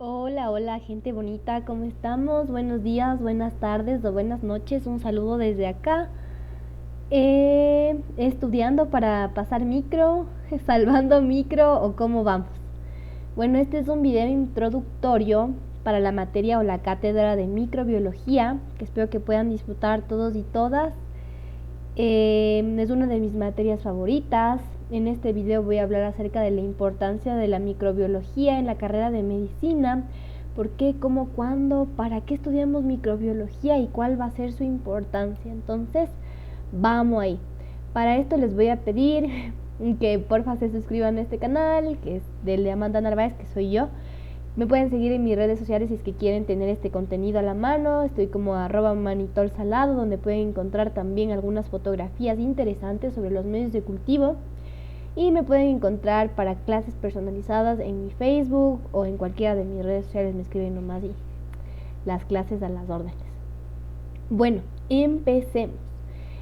Hola, hola, gente bonita, ¿cómo estamos? Buenos días, buenas tardes o buenas noches. Un saludo desde acá. Estudiando para pasar micro, salvando micro o cómo vamos. Bueno, este es un video introductorio para la materia o la cátedra de microbiología, que espero que puedan disfrutar todos y todas. Es una de mis materias favoritas. En este video voy a hablar acerca de la importancia de la microbiología en la carrera de medicina. ¿Por qué? ¿Cómo? ¿Cuándo? ¿Para qué estudiamos microbiología? ¿Y cuál va a ser su importancia? Entonces, vamos ahí. Para esto les voy a pedir que porfa se suscriban a este canal, que es del de Amanda Narváez, que soy yo. Me pueden seguir en mis redes sociales si es que quieren tener este contenido a la mano. Estoy como @manitolsalado, donde pueden encontrar también algunas fotografías interesantes sobre los medios de cultivo. Y me pueden encontrar para clases personalizadas en mi Facebook o en cualquiera de mis redes sociales. Me escriben nomás y las clases a las órdenes. Bueno, empecemos.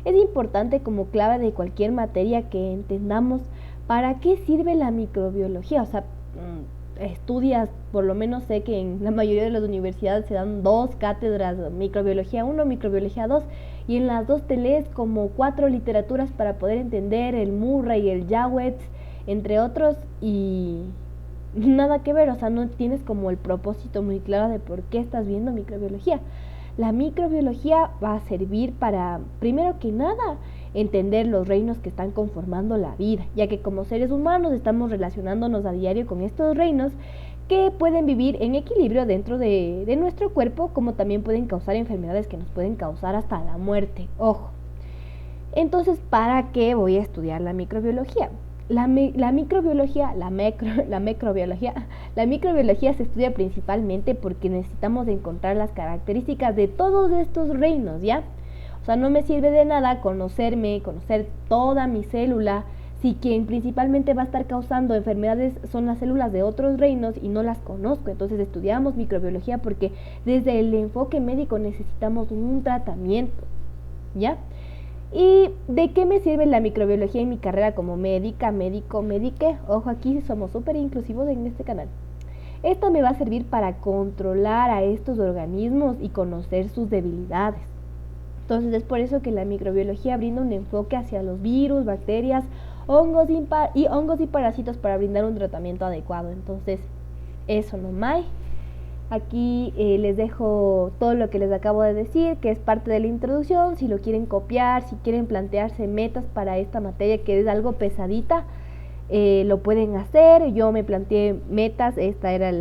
Es importante como clave de cualquier materia que entendamos para qué sirve la microbiología. O sea, estudias, por lo menos sé que en la mayoría de las universidades se dan 2 cátedras, microbiología 1, microbiología 2, y en las 2 te lees como 4 literaturas para poder entender el Murray, el Jawetz, entre otros, y nada que ver. O sea, no tienes como el propósito muy claro de por qué estás viendo microbiología. La microbiología va a servir para, primero que nada, entender los reinos que están conformando la vida, ya que como seres humanos estamos relacionándonos a diario con estos reinos que pueden vivir en equilibrio dentro de nuestro cuerpo, como también pueden causar enfermedades que nos pueden causar hasta la muerte. Ojo. Entonces, ¿para qué voy a estudiar la microbiología? La microbiología se estudia principalmente porque necesitamos encontrar las características de todos estos reinos, ¿ya? O sea, no me sirve de nada conocer toda mi célula si quien principalmente va a estar causando enfermedades son las células de otros reinos y no las conozco. Entonces estudiamos microbiología porque desde el enfoque médico necesitamos un tratamiento, ¿ya? ¿Y de qué me sirve la microbiología en mi carrera como médica, médico, médique? Ojo, aquí somos súper inclusivos en este canal. Esto me va a servir para controlar a estos organismos y conocer sus debilidades. Entonces es por eso que la microbiología brinda un enfoque hacia los virus, bacterias, hongos y parásitos para brindar un tratamiento adecuado. Entonces, eso nomás. Aquí les dejo todo lo que les acabo de decir, que es parte de la introducción. Si lo quieren copiar, si quieren plantearse metas para esta materia que es algo pesadita, lo pueden hacer. Yo me planteé metas, esta era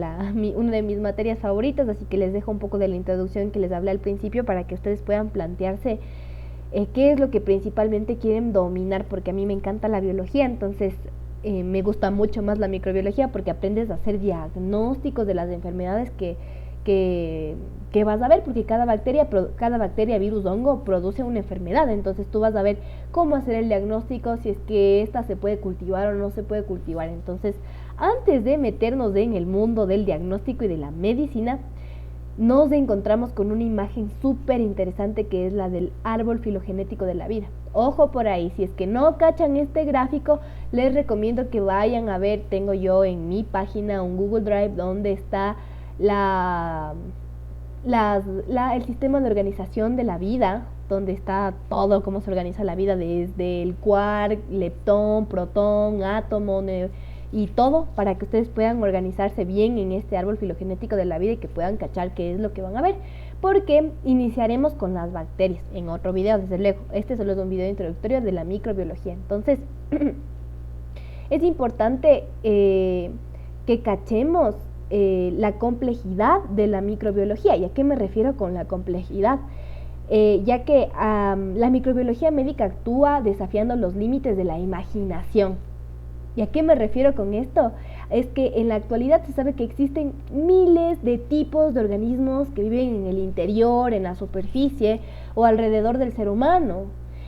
una de mis materias favoritas, así que les dejo un poco de la introducción que les hablé al principio para que ustedes puedan plantearse qué es lo que principalmente quieren dominar, porque a mí me encanta la biología. Entonces me gusta mucho más la microbiología porque aprendes a hacer diagnósticos de las enfermedades que vas a ver, porque cada bacteria, virus, hongo produce una enfermedad. Entonces tú vas a ver cómo hacer el diagnóstico, si es que esta se puede cultivar o no se puede cultivar. Entonces, antes de meternos en el mundo del diagnóstico y de la medicina, nos encontramos con una imagen súper interesante que es la del árbol filogenético de la vida. Ojo por ahí, si es que no cachan este gráfico, les recomiendo que vayan a ver. Tengo yo en mi página un Google Drive donde está el sistema de organización de la vida, donde está todo cómo se organiza la vida, desde el quark, leptón, protón, átomo, y todo, para que ustedes puedan organizarse bien en este árbol filogenético de la vida y que puedan cachar qué es lo que van a ver. Porque iniciaremos con las bacterias en otro video, desde luego. Este solo es un video introductorio de la microbiología. Entonces, es importante que cachemos la complejidad de la microbiología. ¿Y a qué me refiero con la complejidad? Ya que la microbiología médica actúa desafiando los límites de la imaginación. ¿Y a qué me refiero con esto? Es que en la actualidad se sabe que existen miles de tipos de organismos que viven en el interior, en la superficie o alrededor del ser humano.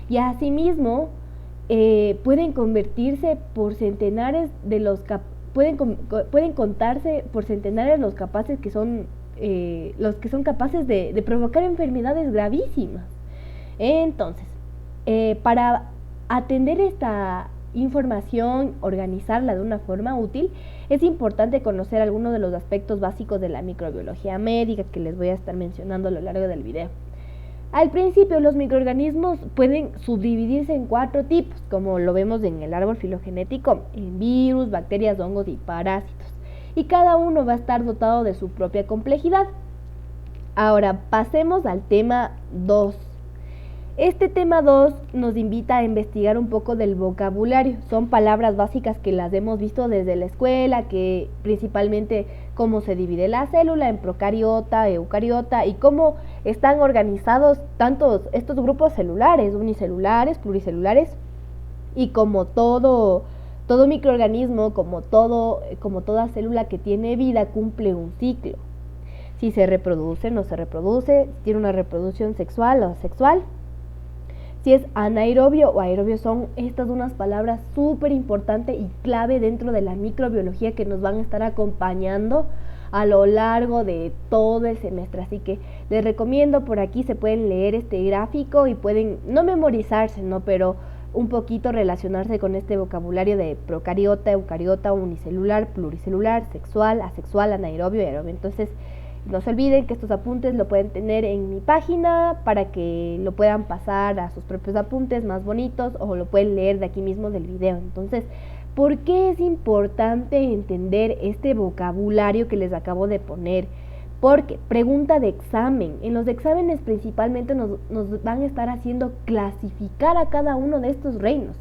Y asimismo pueden convertirse por centenares de los pueden contarse por centenares los capaces que son los que son capaces de provocar enfermedades gravísimas. Entonces, para atender información, organizarla de una forma útil, es importante conocer algunos de los aspectos básicos de la microbiología médica que les voy a estar mencionando a lo largo del video. Al principio, los microorganismos pueden subdividirse en 4 tipos, como lo vemos en el árbol filogenético, en virus, bacterias, hongos y parásitos. Y cada uno va a estar dotado de su propia complejidad. Ahora, pasemos al tema 2. Este tema 2 nos invita a investigar un poco del vocabulario. Son palabras básicas que las hemos visto desde la escuela, que principalmente cómo se divide la célula en procariota, eucariota y cómo están organizados tantos estos grupos celulares, unicelulares, pluricelulares, y como todo microorganismo, como toda célula que tiene vida, cumple un ciclo. Si se reproduce, no se reproduce, si tiene una reproducción sexual o asexual. Si es anaerobio o aerobio, son estas unas palabras súper importantes y clave dentro de la microbiología que nos van a estar acompañando a lo largo de todo el semestre. Así que les recomiendo, por aquí se pueden leer este gráfico y pueden no memorizarse, ¿no? Pero un poquito relacionarse con este vocabulario de procariota, eucariota, unicelular, pluricelular, sexual, asexual, anaerobio y aerobio. Entonces, no se olviden que estos apuntes lo pueden tener en mi página para que lo puedan pasar a sus propios apuntes más bonitos o lo pueden leer de aquí mismo del video. Entonces, ¿por qué es importante entender este vocabulario que les acabo de poner? Porque, pregunta de examen, en los exámenes principalmente nos van a estar haciendo clasificar a cada uno de estos reinos.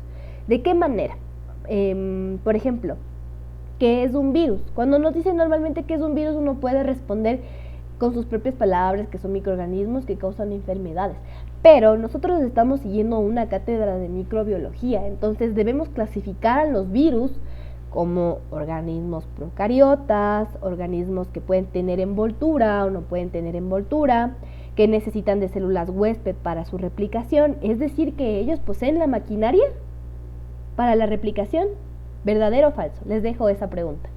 ¿De qué manera? Por ejemplo, ¿qué es un virus? Cuando nos dicen normalmente qué es un virus, uno puede responder con sus propias palabras, que son microorganismos que causan enfermedades. Pero nosotros estamos siguiendo una cátedra de microbiología, entonces debemos clasificar a los virus como organismos procariotas, organismos que pueden tener envoltura o no pueden tener envoltura, que necesitan de células huésped para su replicación, es decir, que ellos poseen la maquinaria para la replicación. ¿Verdadero o falso? Les dejo esa pregunta.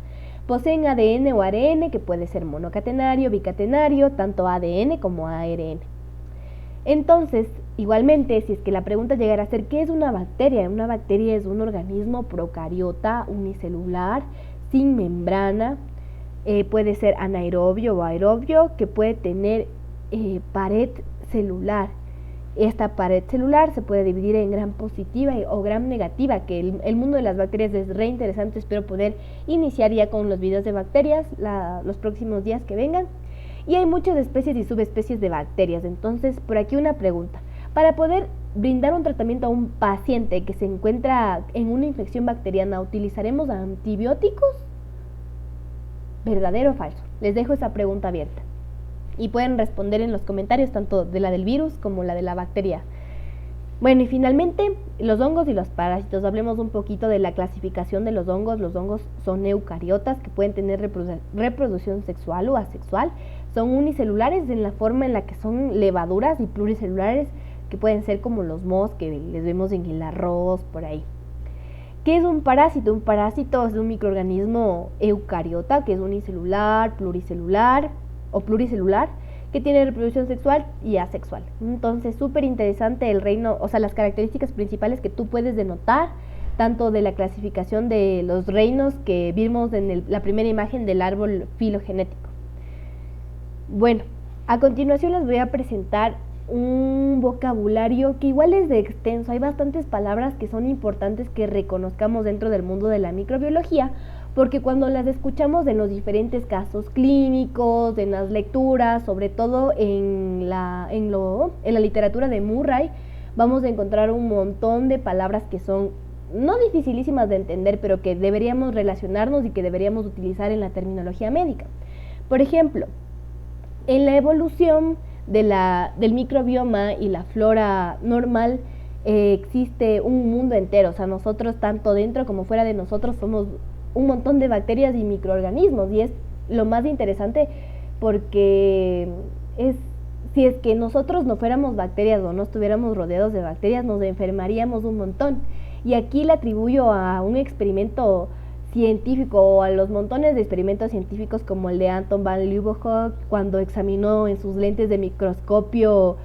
Poseen ADN o ARN, que puede ser monocatenario, bicatenario, tanto ADN como ARN. Entonces, igualmente, si es que la pregunta llegara a ser ¿qué es una bacteria? Una bacteria es un organismo procariota, unicelular, sin membrana, puede ser anaerobio o aerobio, que puede tener pared celular. Esta pared celular se puede dividir en gram positiva o gram negativa, que el mundo de las bacterias es re interesante. Espero poder iniciar ya con los videos de bacterias los próximos días que vengan. Y hay muchas especies y subespecies de bacterias. Entonces, por aquí una pregunta. Para poder brindar un tratamiento a un paciente que se encuentra en una infección bacteriana, ¿utilizaremos antibióticos? ¿Verdadero o falso? Les dejo esa pregunta abierta. Y pueden responder en los comentarios tanto de la del virus como la de la bacteria. Bueno, y finalmente, los hongos y los parásitos. Hablemos un poquito de la clasificación de los hongos. Los hongos son eucariotas que pueden tener reproducción sexual o asexual. Son unicelulares en la forma en la que son levaduras y pluricelulares que pueden ser como los mohos que les vemos en el arroz, por ahí. ¿Qué es un parásito? Un parásito es un microorganismo eucariota que es unicelular, pluricelular o pluricelular, que tiene reproducción sexual y asexual. Entonces, súper interesante el reino, o sea, las características principales que tú puedes denotar, tanto de la clasificación de los reinos que vimos en la primera imagen del árbol filogenético. Bueno, a continuación les voy a presentar un vocabulario que igual es de extenso. Hay bastantes palabras que son importantes que reconozcamos dentro del mundo de la microbiología, porque cuando las escuchamos en los diferentes casos clínicos, en las lecturas, sobre todo en la literatura de Murray, vamos a encontrar un montón de palabras que son no dificilísimas de entender, pero que deberíamos relacionarnos y que deberíamos utilizar en la terminología médica. Por ejemplo, en la evolución del microbioma y la flora normal existe un mundo entero. O sea, nosotros tanto dentro como fuera de nosotros somos un montón de bacterias y microorganismos, y es lo más interesante porque si es que nosotros no fuéramos bacterias o no estuviéramos rodeados de bacterias, nos enfermaríamos un montón. Y aquí le atribuyo a un experimento científico o a los montones de experimentos científicos como el de Anton van Leeuwenhoek cuando examinó en sus lentes de microscopio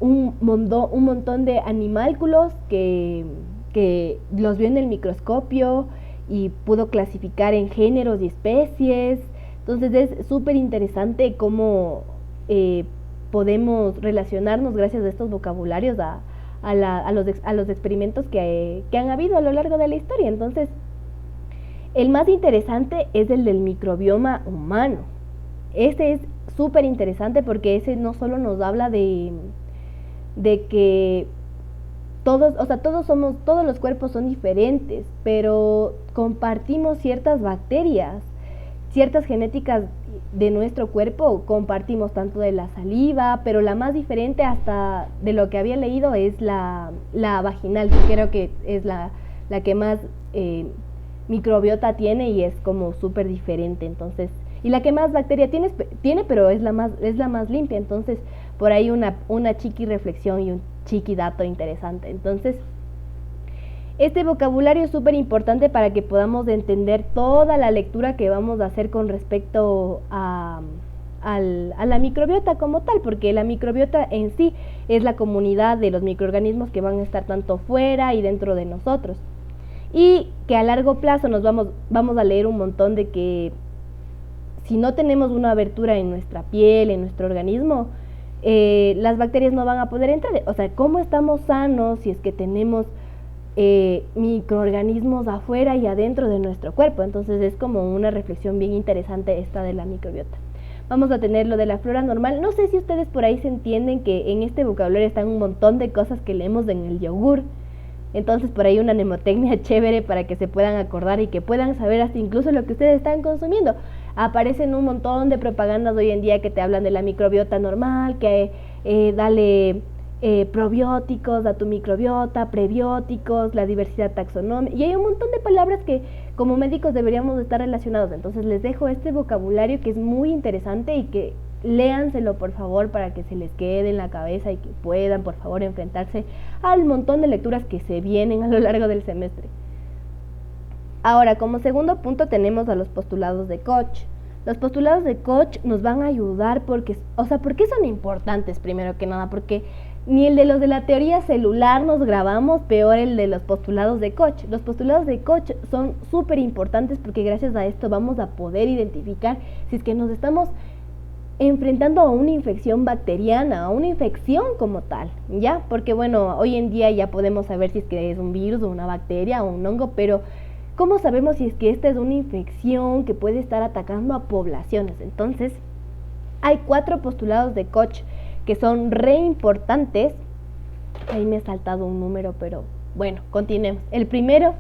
un montón de animálculos que que los vio en el microscopio y pudo clasificar en géneros y especies. Entonces es súper interesante cómo podemos relacionarnos gracias a estos vocabularios a los experimentos que han habido a lo largo de la historia. Entonces, el más interesante es el del microbioma humano. Este es súper interesante porque ese no solo nos habla de que todos los cuerpos son diferentes, pero compartimos ciertas bacterias, ciertas genéticas de nuestro cuerpo, compartimos tanto de la saliva, pero la más diferente hasta de lo que había leído es la vaginal, que creo que es la que más microbiota tiene y es como súper diferente. Entonces, y la que más bacteria tiene, pero es la más limpia. Entonces, por ahí una chiqui reflexión y un chiqui dato interesante. Entonces, este vocabulario es súper importante para que podamos entender toda la lectura que vamos a hacer con respecto a la microbiota como tal, porque la microbiota en sí es la comunidad de los microorganismos que van a estar tanto fuera y dentro de nosotros. Y que a largo plazo vamos a leer un montón de que si no tenemos una abertura en nuestra piel, en nuestro organismo, las bacterias no van a poder entrar. O sea, ¿cómo estamos sanos si es que tenemos microorganismos afuera y adentro de nuestro cuerpo? Entonces es como una reflexión bien interesante esta de la microbiota. Vamos a tener lo de la flora normal. No sé si ustedes por ahí se entienden que en este vocabulario están un montón de cosas que leemos en el yogur. Entonces por ahí una mnemotecnia chévere para que se puedan acordar y que puedan saber hasta incluso lo que ustedes están consumiendo. Aparecen un montón de propagandas hoy en día que te hablan de la microbiota normal, que dale probióticos a tu microbiota, prebióticos, la diversidad taxonómica, y hay un montón de palabras que como médicos deberíamos estar relacionados. Entonces les dejo este vocabulario que es muy interesante y que léanselo por favor para que se les quede en la cabeza y que puedan por favor enfrentarse al montón de lecturas que se vienen a lo largo del semestre. Ahora, como segundo punto tenemos a los postulados de Koch. Los postulados de Koch nos van a ayudar ¿por qué son importantes? Primero que nada, porque ni el de los de la teoría celular nos grabamos, peor el de los postulados de Koch. Los postulados de Koch son súper importantes porque gracias a esto vamos a poder identificar si es que nos estamos enfrentando a una infección bacteriana, a una infección como tal, ¿ya? Porque bueno, hoy en día ya podemos saber si es que es un virus o una bacteria o un hongo, pero ¿cómo sabemos si es que esta es una infección que puede estar atacando a poblaciones? Entonces, hay 4 postulados de Koch que son re importantes. Ahí me he saltado un número, pero bueno, continuemos. El primero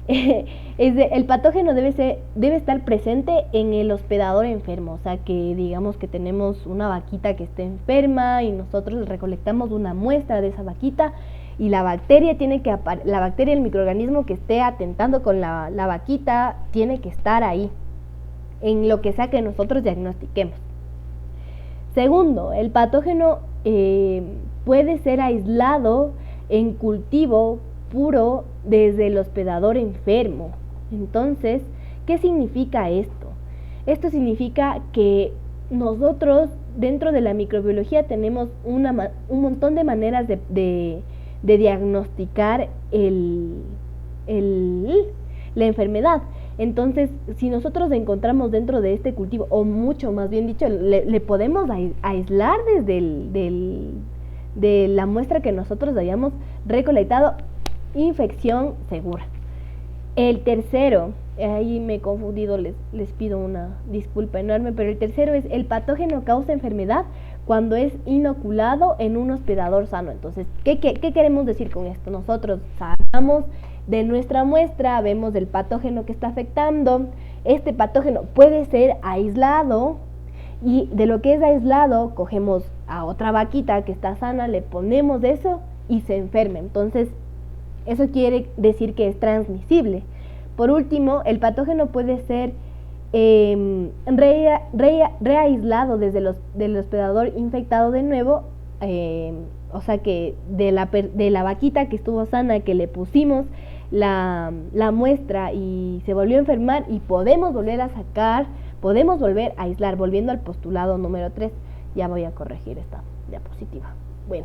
el patógeno debe estar presente en el hospedador enfermo. O sea, que digamos que tenemos una vaquita que esté enferma y nosotros recolectamos una muestra de esa vaquita y la bacteria el microorganismo que esté atentando con la vaquita tiene que estar ahí, en lo que sea que nosotros diagnostiquemos. Segundo, el patógeno puede ser aislado en cultivo puro desde el hospedador enfermo. Entonces, ¿qué significa esto? Esto significa que nosotros dentro de la microbiología tenemos un montón de maneras de diagnosticar la enfermedad. Entonces, si nosotros encontramos dentro de este cultivo, o mucho más bien dicho, le podemos aislar desde de la muestra que nosotros hayamos recolectado, infección segura. El tercero, ahí me he confundido, les pido una disculpa enorme, pero el tercero es el patógeno causa enfermedad cuando es inoculado en un hospedador sano. Entonces, ¿qué queremos decir con esto? Nosotros sacamos de nuestra muestra, vemos el patógeno que está afectando. Este patógeno puede ser aislado y de lo que es aislado cogemos a otra vaquita que está sana, le ponemos eso y se enferma. Entonces, eso quiere decir que es transmisible. Por último, el patógeno puede ser reaislado desde del hospedador infectado de nuevo, o sea que de la vaquita que estuvo sana, que le pusimos la muestra y se volvió a enfermar y podemos volver a sacar, podemos volver a aislar, volviendo al postulado número 3. Ya voy a corregir esta diapositiva. Bueno,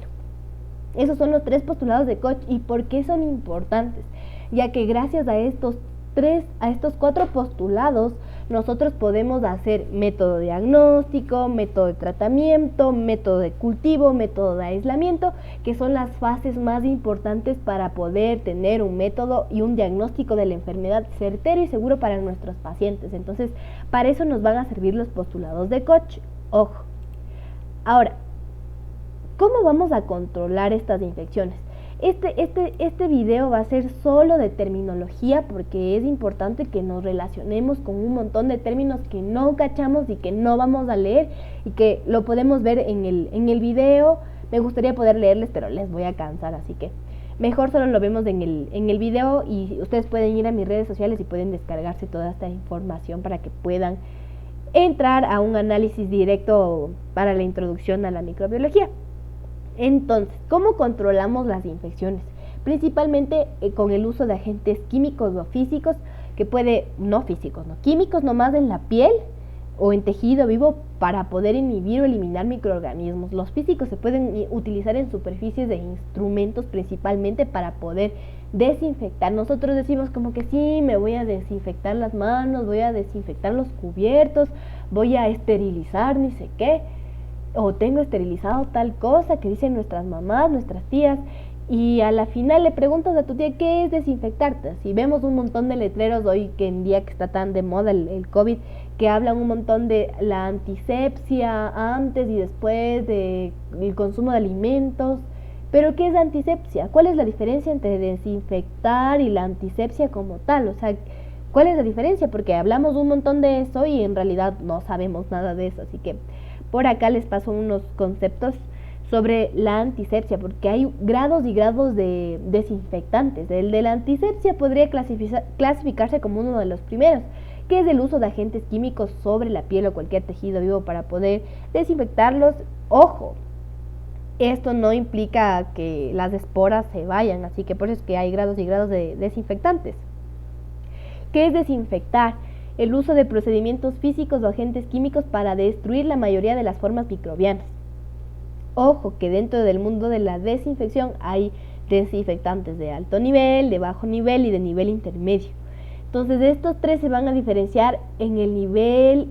Esos son los 3 postulados de Koch. ¿Y por qué son importantes? Ya que gracias a estos 4 postulados, nosotros podemos hacer método diagnóstico, método de tratamiento, método de cultivo, método de aislamiento, que son las fases más importantes para poder tener un método y un diagnóstico de la enfermedad certero y seguro para nuestros pacientes. Entonces, para eso nos van a servir los postulados de Koch. Ojo. Ahora, ¿cómo vamos a controlar estas infecciones? Este video va a ser solo de terminología porque es importante que nos relacionemos con un montón de términos que no cachamos y que no vamos a leer y que lo podemos ver en el video. Me gustaría poder leerles, pero les voy a cansar, así que mejor solo lo vemos en el video y ustedes pueden ir a mis redes sociales y pueden descargarse toda esta información para que puedan entrar a un análisis directo para la introducción a la microbiología. Entonces, ¿cómo controlamos las infecciones? Principalmente con el uso de agentes químicos o físicos, químicos nomás en la piel o en tejido vivo para poder inhibir o eliminar microorganismos. Los físicos se pueden utilizar en superficies de instrumentos principalmente para poder desinfectar. Nosotros decimos como que sí, me voy a desinfectar las manos, voy a desinfectar los cubiertos, voy a esterilizar ni sé qué, o tengo esterilizado tal cosa que dicen nuestras mamás, nuestras tías, y a la final le preguntas a tu tía qué es desinfectarte. Si vemos un montón de letreros hoy que en día que está tan de moda el COVID, que hablan un montón de la antisepsia antes y después del consumo de alimentos. Pero ¿qué es antisepsia? ¿Cuál es la diferencia entre desinfectar y la antisepsia como tal? O sea, ¿cuál es la diferencia? Porque hablamos un montón de eso y en realidad no sabemos nada de eso, así que por acá les paso unos conceptos sobre la antisepsia, porque hay grados y grados de desinfectantes. El de la antisepsia podría clasificarse como uno de los primeros, que es el uso de agentes químicos sobre la piel o cualquier tejido vivo para poder desinfectarlos. Ojo, esto no implica que las esporas se vayan, así que por eso es que hay grados y grados de desinfectantes. ¿Qué es desinfectar? El uso de procedimientos físicos o agentes químicos para destruir la mayoría de las formas microbianas. Ojo que dentro del mundo de la desinfección hay desinfectantes de alto nivel, de bajo nivel y de nivel intermedio. Entonces estos 3 se van a diferenciar en el nivel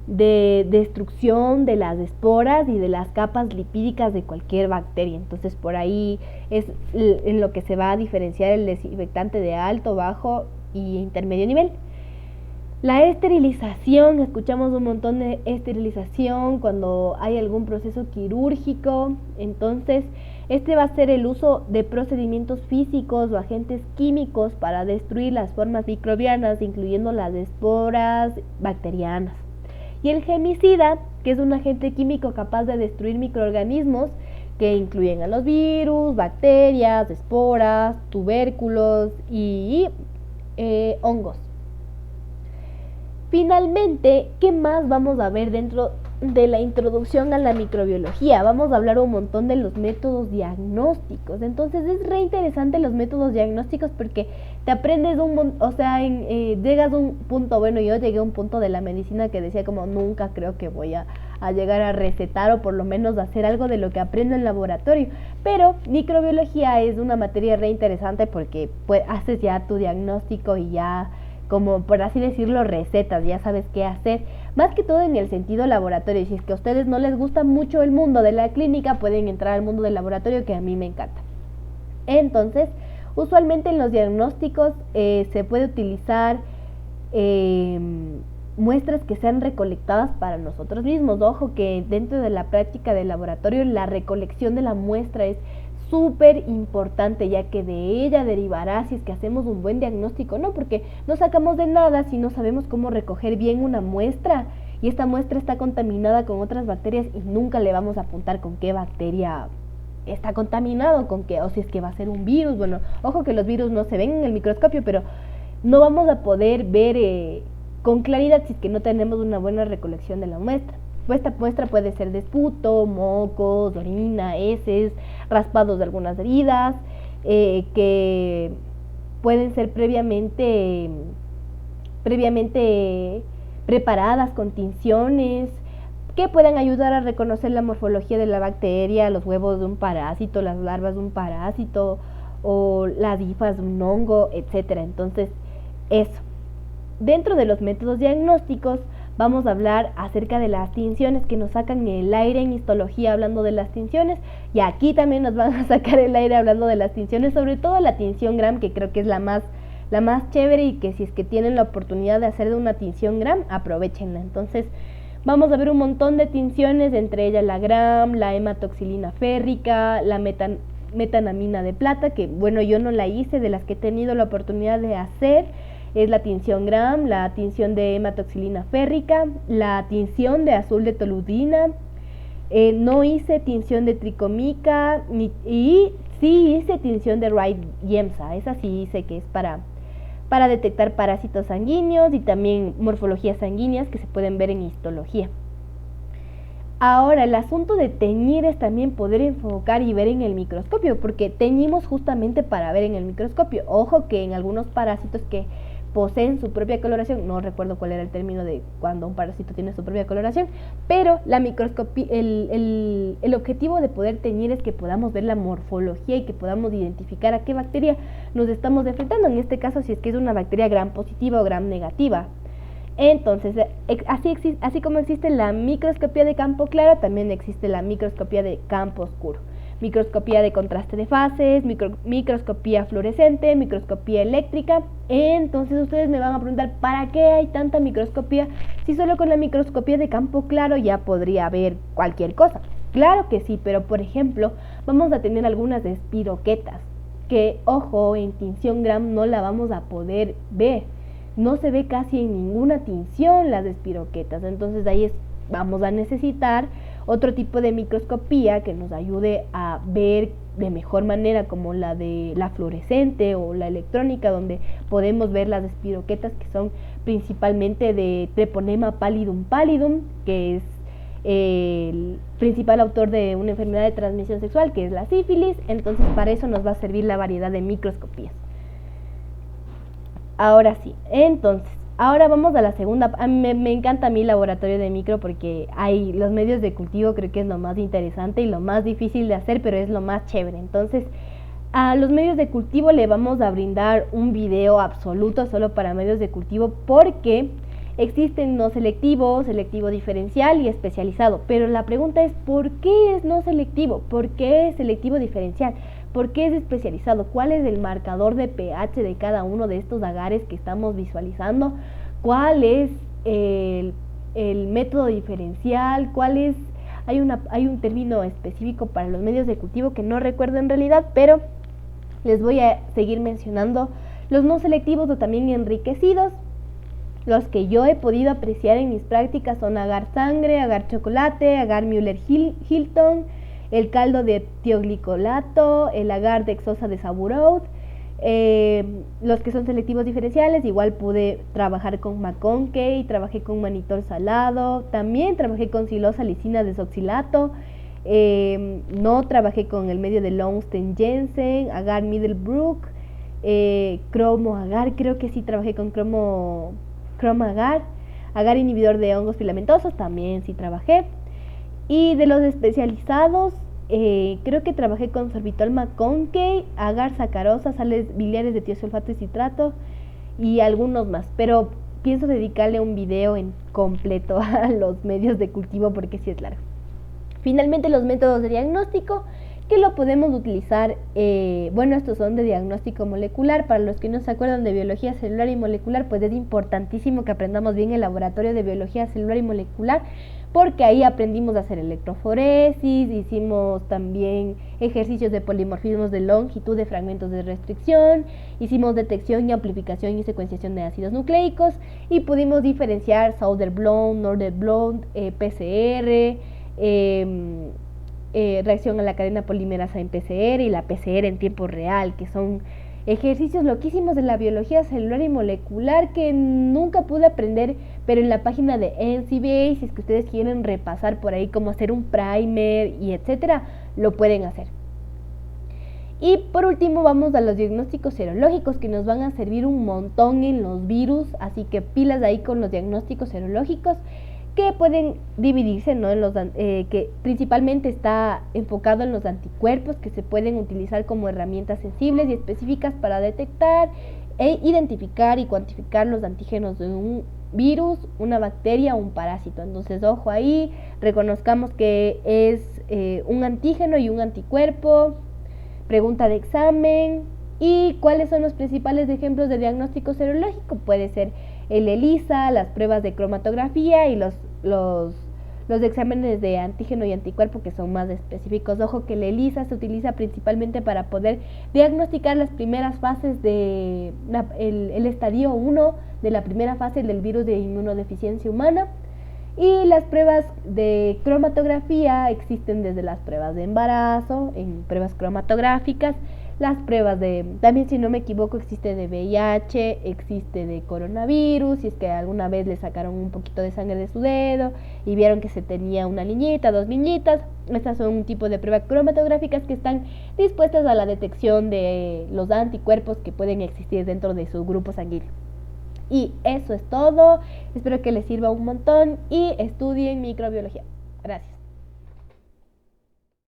de destrucción de las esporas y de las capas lipídicas de cualquier bacteria. Entonces por ahí es en lo que se va a diferenciar el desinfectante de alto, bajo y intermedio nivel. La esterilización, escuchamos un montón de esterilización cuando hay algún proceso quirúrgico. Entonces este va a ser el uso de procedimientos físicos o agentes químicos para destruir las formas microbianas, incluyendo las esporas bacterianas. Y el gemicida, que es un agente químico capaz de destruir microorganismos que incluyen a los virus, bacterias, esporas, tubérculos y hongos. Finalmente, ¿qué más vamos a ver dentro de la introducción a la microbiología? Vamos a hablar un montón de los métodos diagnósticos. Entonces es re interesante los métodos diagnósticos porque te aprendes llegas a un punto, bueno, yo llegué a un punto de la medicina que decía como nunca creo que voy a llegar a recetar o por lo menos a hacer algo de lo que aprendo en laboratorio. Pero microbiología es una materia re interesante porque pues, haces ya tu diagnóstico y ya, como por así decirlo, recetas, ya sabes qué hacer, más que todo en el sentido laboratorio. Si es que a ustedes no les gusta mucho el mundo de la clínica, pueden entrar al mundo del laboratorio, que a mí me encanta. Entonces, usualmente en los diagnósticos se puede utilizar muestras que sean recolectadas para nosotros mismos. Ojo que dentro de la práctica del laboratorio la recolección de la muestra es súper importante, ya que de ella derivará si es que hacemos un buen diagnóstico, ¿no? Porque no sacamos de nada si no sabemos cómo recoger bien una muestra y esta muestra está contaminada con otras bacterias y nunca le vamos a apuntar con qué bacteria está contaminado, con qué, o si es que va a ser un virus. Bueno, ojo que los virus no se ven en el microscopio, pero no vamos a poder ver con claridad si es que no tenemos una buena recolección de la muestra. Esta muestra puede ser de esputo, mocos, orina, heces, raspados de algunas heridas, que pueden ser previamente preparadas con tinciones, que puedan ayudar a reconocer la morfología de la bacteria, los huevos de un parásito, las larvas de un parásito o las hifas de un hongo, etcétera. Entonces, eso. Dentro de los métodos diagnósticos vamos a hablar acerca de las tinciones que nos sacan el aire en histología hablando de las tinciones, y aquí también nos van a sacar el aire hablando de las tinciones, sobre todo la tinción Gram, que creo que es la más chévere, y que si es que tienen la oportunidad de hacer de una tinción Gram, aprovechenla. Entonces vamos a ver un montón de tinciones, entre ellas la Gram, la hematoxilina férrica, la metanamina de plata, que bueno, yo no la hice, de las que he tenido la oportunidad de hacer es la tinción Gram, la tinción de hematoxilina férrica, la tinción de azul de toludina. No hice tinción de tricomica y sí hice tinción de Wright-Yemsa. Esa sí hice, que es para detectar parásitos sanguíneos y también morfologías sanguíneas que se pueden ver en histología. Ahora, el asunto de teñir es también poder enfocar y ver en el microscopio, porque teñimos justamente para ver en el microscopio. Ojo que en algunos parásitos que poseen su propia coloración, no recuerdo cuál era el término de cuando un parásito tiene su propia coloración, pero la microscopía, el objetivo de poder teñir es que podamos ver la morfología y que podamos identificar a qué bacteria nos estamos enfrentando, en este caso si es que es una bacteria Gram positiva o Gram negativa. Entonces, así como existe la microscopía de campo claro, también existe la microscopía de campo oscuro. Microscopía de contraste de fases, microscopía fluorescente, microscopía eléctrica. Entonces ustedes me van a preguntar, ¿para qué hay tanta microscopía? Si solo con la microscopía de campo claro ya podría haber cualquier cosa. Claro que sí, pero por ejemplo, vamos a tener algunas espiroquetas, que ojo, en tinción Gram no la vamos a poder ver. No se ve casi en ninguna tinción las espiroquetas, entonces ahí vamos a necesitar otro tipo de microscopía que nos ayude a ver de mejor manera, como la de la fluorescente o la electrónica, donde podemos ver las espiroquetas, que son principalmente de Treponema pallidum, que es el principal autor de una enfermedad de transmisión sexual, que es la sífilis. Entonces para eso nos va a servir la variedad de microscopías. Ahora sí, entonces, ahora vamos a la segunda. Me encanta a mí el laboratorio de micro, porque hay los medios de cultivo, creo que es lo más interesante y lo más difícil de hacer, pero es lo más chévere. Entonces, a los medios de cultivo le vamos a brindar un video absoluto solo para medios de cultivo, porque existen no selectivo, selectivo diferencial y especializado. Pero la pregunta es, ¿por qué es no selectivo? ¿Por qué es selectivo diferencial? ¿Por qué es especializado? ¿Cuál es el marcador de pH de cada uno de estos agares que estamos visualizando? ¿Cuál es el método diferencial? Hay un término específico para los medios de cultivo que no recuerdo en realidad, pero les voy a seguir mencionando los no selectivos o también enriquecidos. Los que yo he podido apreciar en mis prácticas son agar sangre, agar chocolate, agar Müller-Hilton, el caldo de tioglicolato, el agar de exosa de Saburoud. Los que son selectivos diferenciales, igual pude trabajar con McConkey, trabajé con manitol salado, también trabajé con silosalicina desoxilato, no trabajé con el medio de Lowenstein Jensen, agar Middlebrook, cromo agar, creo que sí trabajé con cromo agar inhibidor de hongos filamentosos, también sí trabajé. Y de los especializados, creo que trabajé con sorbitol McConkey, agar sacarosa, sales biliares de tiosulfato y citrato y algunos más. Pero pienso dedicarle un video en completo a los medios de cultivo, porque sí es largo. Finalmente, los métodos de diagnóstico que lo podemos utilizar, estos son de diagnóstico molecular. Para los que no se acuerdan de biología celular y molecular, pues es importantísimo que aprendamos bien el laboratorio de biología celular y molecular, porque ahí aprendimos a hacer electroforesis, hicimos también ejercicios de polimorfismos de longitud de fragmentos de restricción, hicimos detección y amplificación y secuenciación de ácidos nucleicos, y pudimos diferenciar Southern-Blot, Northern-Blot, PCR, reacción a la cadena polimerasa en PCR y la PCR en tiempo real, que son ejercicios loquísimos de la biología celular y molecular que nunca pude aprender, pero en la página de NCBA, si es que ustedes quieren repasar por ahí cómo hacer un primer y etcétera, lo pueden hacer. Y por último vamos a los diagnósticos serológicos, que nos van a servir un montón en los virus, así que pilas ahí con los diagnósticos serológicos, que pueden dividirse, ¿no? Que principalmente está enfocado en los anticuerpos, que se pueden utilizar como herramientas sensibles y específicas para detectar e identificar y cuantificar los antígenos de un virus, una bacteria o un parásito. Entonces, ojo ahí, reconozcamos que es un antígeno y un anticuerpo. Pregunta de examen. ¿Y cuáles son los principales ejemplos de diagnóstico serológico? Puede ser el ELISA, las pruebas de cromatografía y los exámenes de antígeno y anticuerpo, que son más específicos. Ojo que el ELISA se utiliza principalmente para poder diagnosticar las primeras fases de el estadio 1 de la primera fase del virus de inmunodeficiencia humana. Y las pruebas de cromatografía existen desde las pruebas de embarazo, en pruebas cromatográficas, las pruebas de, también si no me equivoco, existe de VIH, existe de coronavirus, si es que alguna vez le sacaron un poquito de sangre de su dedo y vieron que se tenía una liñita, 2 liñitas. Estas son un tipo de pruebas cromatográficas que están dispuestas a la detección de los anticuerpos que pueden existir dentro de su grupo sanguíneo. Y eso es todo, espero que les sirva un montón y estudien microbiología. Gracias.